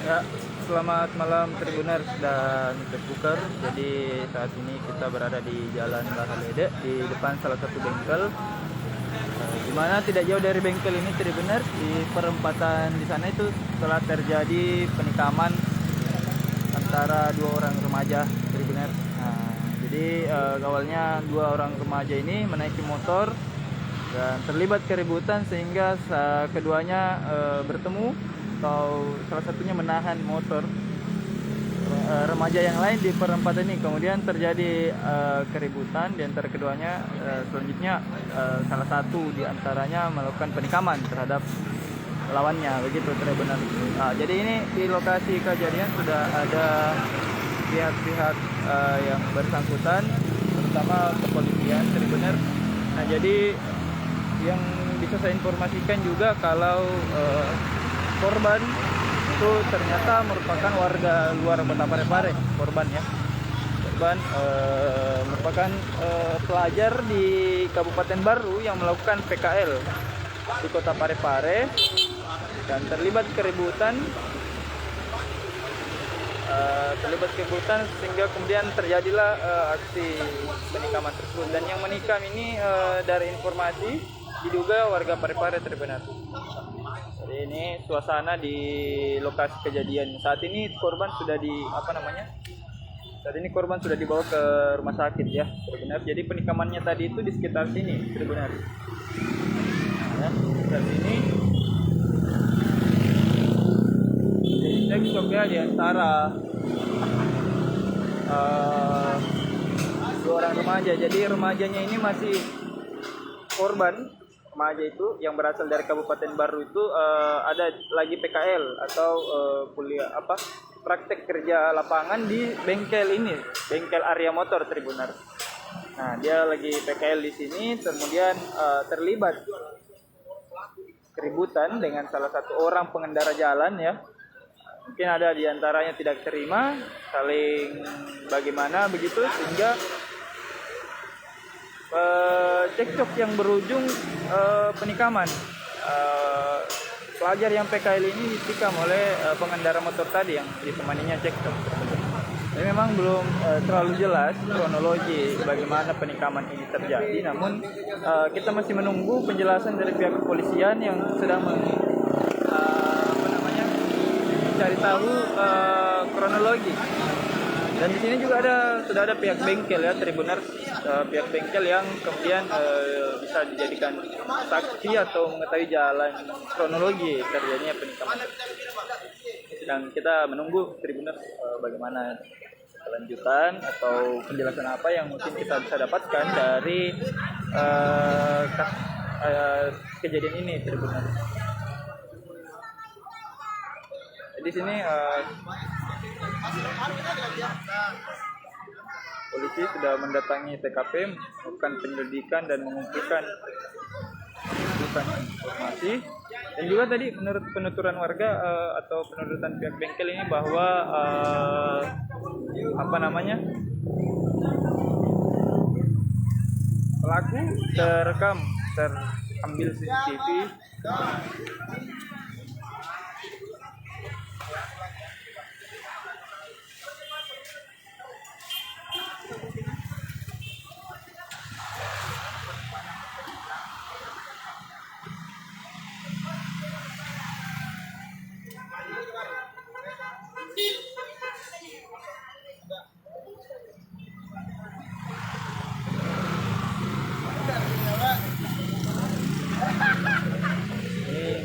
Ya, selamat malam Tribuners dan Facebooker. Jadi saat ini kita berada di Jalan Lahalede di depan salah satu bengkel. Di mana tidak jauh dari bengkel ini Tribuners, di perempatan di sana itu telah terjadi penikaman antara dua orang remaja Tribuners. Nah, jadi awalnya dua orang remaja ini menaiki motor dan terlibat keributan sehingga keduanya bertemu atau salah satunya menahan motor remaja yang lain di perempatan ini. Kemudian terjadi keributan di antara keduanya. Selanjutnya salah satu di antaranya melakukan penikaman terhadap lawannya, begitu Tribuners. Jadi ini di lokasi kejadian sudah ada pihak-pihak yang bersangkutan, terutama kepolisian Tribuners. Nah, jadi yang bisa saya informasikan juga kalau korban itu ternyata merupakan warga luar Kota Parepare. Korban merupakan pelajar di Kabupaten Baru yang melakukan PKL di Kota Parepare dan terlibat keributan sehingga kemudian terjadilah aksi penikaman tersebut. Dan yang menikam ini dari informasi diduga warga Parepare Tribuners. Jadi ini suasana di lokasi kejadian. Saat ini korban sudah korban sudah dibawa ke rumah sakit ya, Tribuners. Jadi penikamannya tadi itu di sekitar sini, Tribuners. Ya, sekitar sini. Jadi cekcoknya di antara dua orang remaja. Jadi remajanya ini masih korban. Remaja itu yang berasal dari Kabupaten Baru itu ada lagi PKL atau kuliah praktek kerja lapangan di bengkel ini, bengkel Arya Motor Tribuners. Nah, dia lagi PKL di sini, kemudian terlibat keributan dengan salah satu orang pengendara jalan ya. Mungkin ada di antaranya tidak terima, saling bagaimana begitu sehingga cekcok yang berujung penikaman. Pelajar yang PKL ini ditikam oleh pengendara motor tadi yang ditemaninya cekcok. Jadi memang belum terlalu jelas kronologi bagaimana penikaman ini terjadi, namun kita masih menunggu penjelasan dari pihak kepolisian yang sedang mencari tahu kronologi. Dan di sini juga sudah ada pihak bengkel ya, Tribuners, pihak bengkel yang kemudian bisa dijadikan saksi atau mengetahui jalan kronologi terjadinya penikaman. Dan kita menunggu Tribuners bagaimana kelanjutan atau penjelasan apa yang mungkin kita bisa dapatkan dari kejadian ini, Tribuners. Di sini polisi sudah mendatangi TKP, melakukan penyelidikan dan mengumpulkan informasi. Dan juga tadi menurut penuturan warga atau penuturan pihak bengkel ini bahwa pelaku terambil CCTV.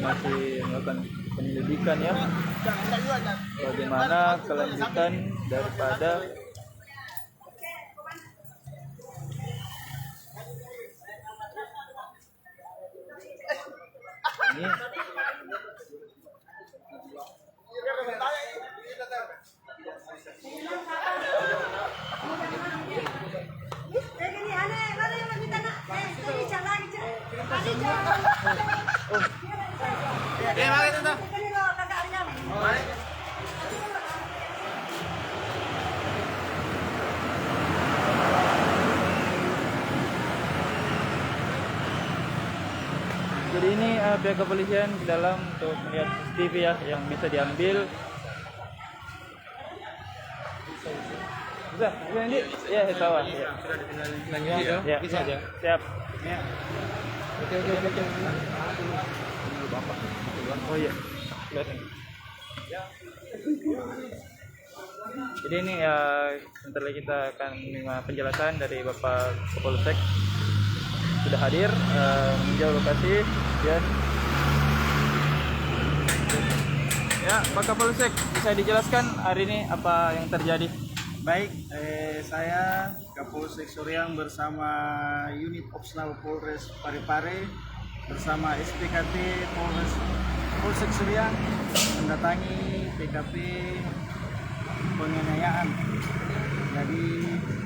Masih melakukan penyelidikan ya, bagaimana kelanjutan daripada ini. Jadi ini pihak kepolisian di dalam untuk melihat CCTV ya yang bisa diambil Bisa, ini? Ya, tahu. Ya. Ya, bisa aja. Siap. Ya. Oke. Oh iya. Jadi ini ya, sebentar lagi kita akan menerima penjelasan dari Bapak Kapolsek sudah hadir meninjau lokasi dan ya Pak Kapolsek, bisa dijelaskan hari ini apa yang terjadi? Baik, saya Kapolsek Soreang bersama Unit Opsional Polres Parepare bersama SPKT Polsek Soreang mendatangi TKP penganiayaan. Jadi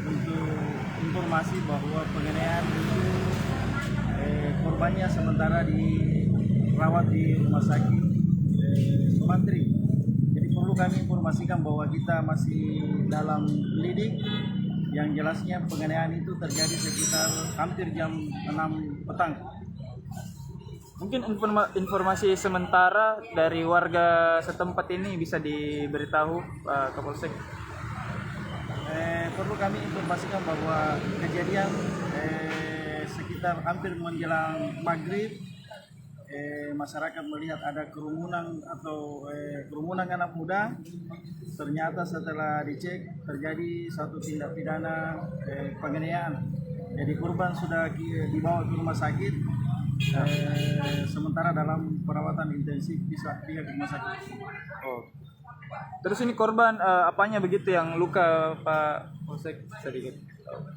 untuk informasi bahwa penganiayaan itu korbannya sementara dirawat di rumah sakit Sumantri. Jadi perlu kami informasikan bahwa kita masih dalam lidik. Yang jelasnya penganiayaan itu terjadi sekitar hampir jam 6 petang. Mungkin informasi sementara dari warga setempat ini bisa diberitahu Pak Kapolsek. Perlu kami informasikan bahwa kejadian sekitar hampir menjelang maghrib, masyarakat melihat ada kerumunan anak muda. Ternyata setelah dicek terjadi satu tindak pidana penganiayaan. Jadi korban sudah dibawa ke rumah sakit. Sementara dalam perawatan intensif di pihak rumah sakit. Oh. Terus ini korban apanya begitu yang luka Pak Kapolsek sedikit?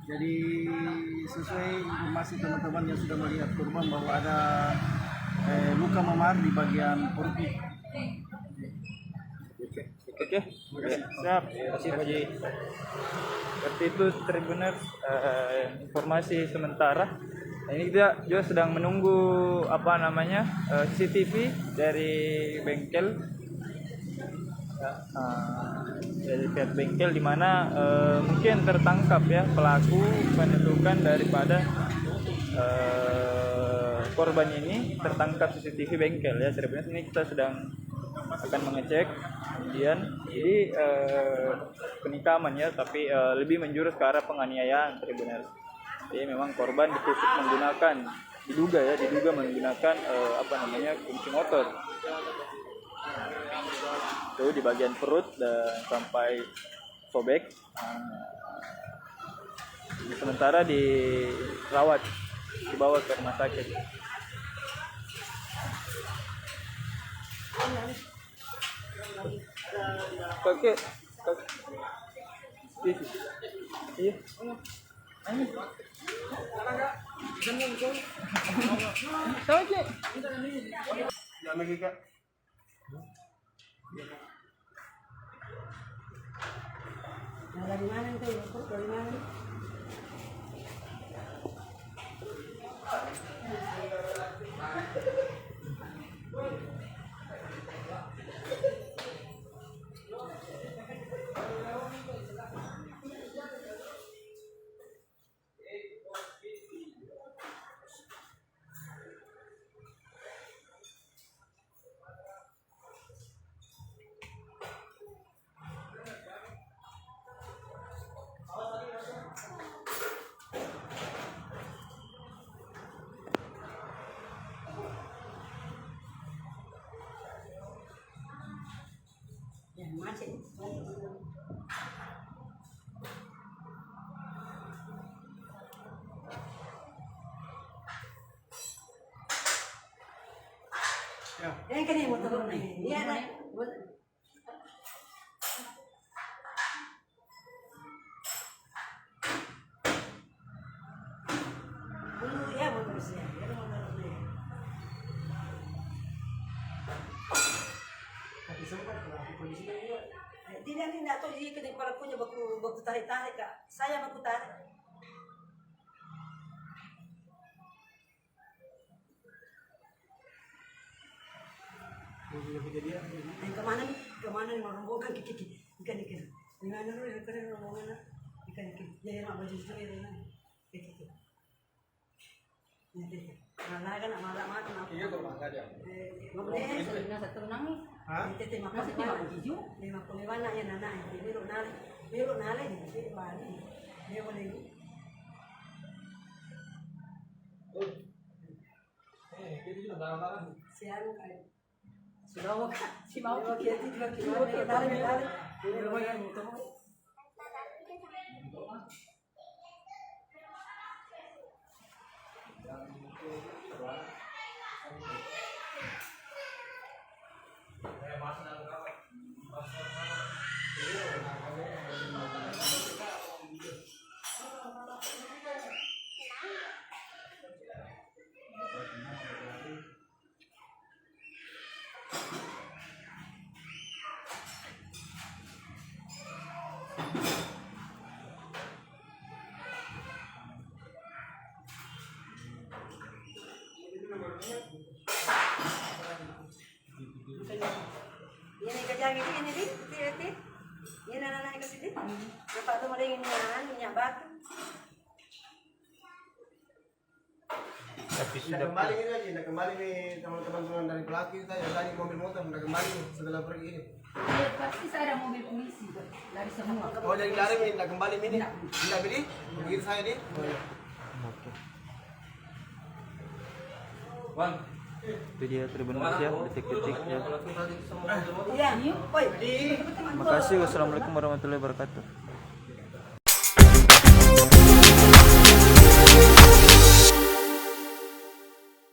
Jadi sesuai informasi teman-teman yang sudah melihat korban bahwa ada luka memar di bagian perut. Oke. Siap. Terima kasih Pak Ji. Seperti itu Tribuners, informasi sementara. Nah, ini kita juga sedang menunggu CCTV dari bengkel, dari pihak bengkel di mana mungkin tertangkap ya pelaku penunjukan daripada korban ini tertangkap CCTV bengkel ya. Sebenarnya ini kita sedang akan mengecek kemudian jadi penikaman ya, tapi lebih menjurus ke arah penganiayaan Tribuners. Jadi memang korban diduga menggunakan kunci motor itu di bagian perut dan sampai sobek. Sementara dirawat, dibawa ke rumah sakit. Oke. Iya. Dari mana itu? Dari mana? Macet. Ya. Yang kan yang motor ini. Iya, nah. Dulu ya motor saya. Ya motor saya. Tapi sempat kalau polisi juga. Tidak tahu jadi kena pelakunya baku tarik kak. Saya baku tarik. Yang kemana nih rombongan kiki ikan. Gimana lu yang rombongan ikan. Jadi nak baju itu kiki. Nanti. Malah kan malah apa? Iya kok malah aja. Satu nang. Hah? Tete makan hijau. Lima puluh mana ya nana ini lu nari. belok nale di belok balik. Dia boleh ini. Siapa kan? Sudah mau kan? Si mau kita juga kita nale. Dia mau yang itu. Ini kerja ini di, ini anak-anak ke sini. Bapak tuh mau minyak batu. Tapi Tidak sudah kembali ini lagi, tidak kembali nih teman-teman dari pelaku kita yang tadi mobil motor, tidak kembali setelah pergi ini. Iya, pasti saya ada mobil polisi dari semua. Oh dari lari ini, tidak kembali ini, tidak beli, begitu saya di. Oh, iya. Oke. Itu dia Tribuners ya, detik-detiknya. Iya, oi. Terima kasih. Wassalamualaikum warahmatullahi wabarakatuh.